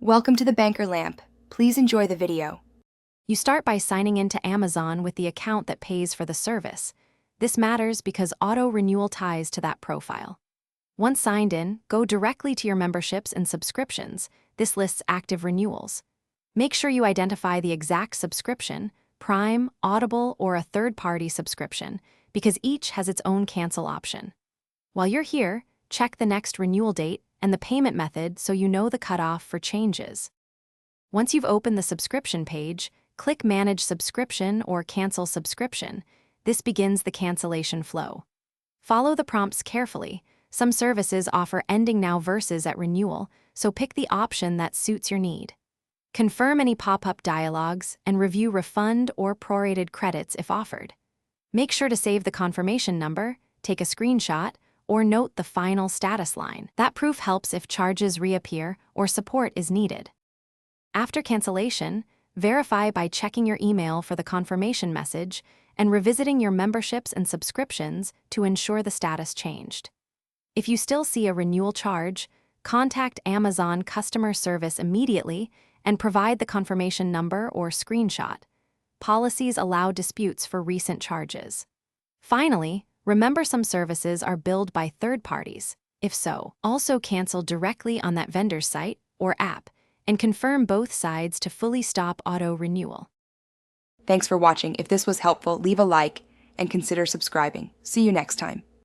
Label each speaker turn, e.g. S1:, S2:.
S1: Welcome to the Banker Lamp. Please enjoy the video.
S2: You start by signing into Amazon with the account that pays for the service. This matters because auto-renewal ties to that profile. Once signed in, go directly to your memberships and subscriptions. This lists active renewals. Make sure you identify the exact subscription, Prime, Audible, or a third-party subscription, because each has its own cancel option. While you're here, check the next renewal date and the payment method so you know the cutoff for changes. Once you've opened the subscription page, click Manage Subscription or Cancel Subscription. This begins the cancellation flow. Follow the prompts carefully. Some services offer Ending Now versus at renewal, so pick the option that suits your need. Confirm any pop-up dialogues and review refund or prorated credits if offered. Make sure to save the confirmation number, take a screenshot, or note the final status line. That proof helps if charges reappear or support is needed. After cancellation, verify by checking your email for the confirmation message and revisiting your memberships and subscriptions to ensure the status changed. If you still see a renewal charge, contact Amazon customer service immediately and provide the confirmation number or screenshot. Policies allow disputes for recent charges. Finally, remember some services are billed by third parties. If so, also cancel directly on that vendor's site or app and confirm both sides to fully stop auto-renewal.
S1: Thanks for watching. If this was helpful, leave a like and consider subscribing. See you next time.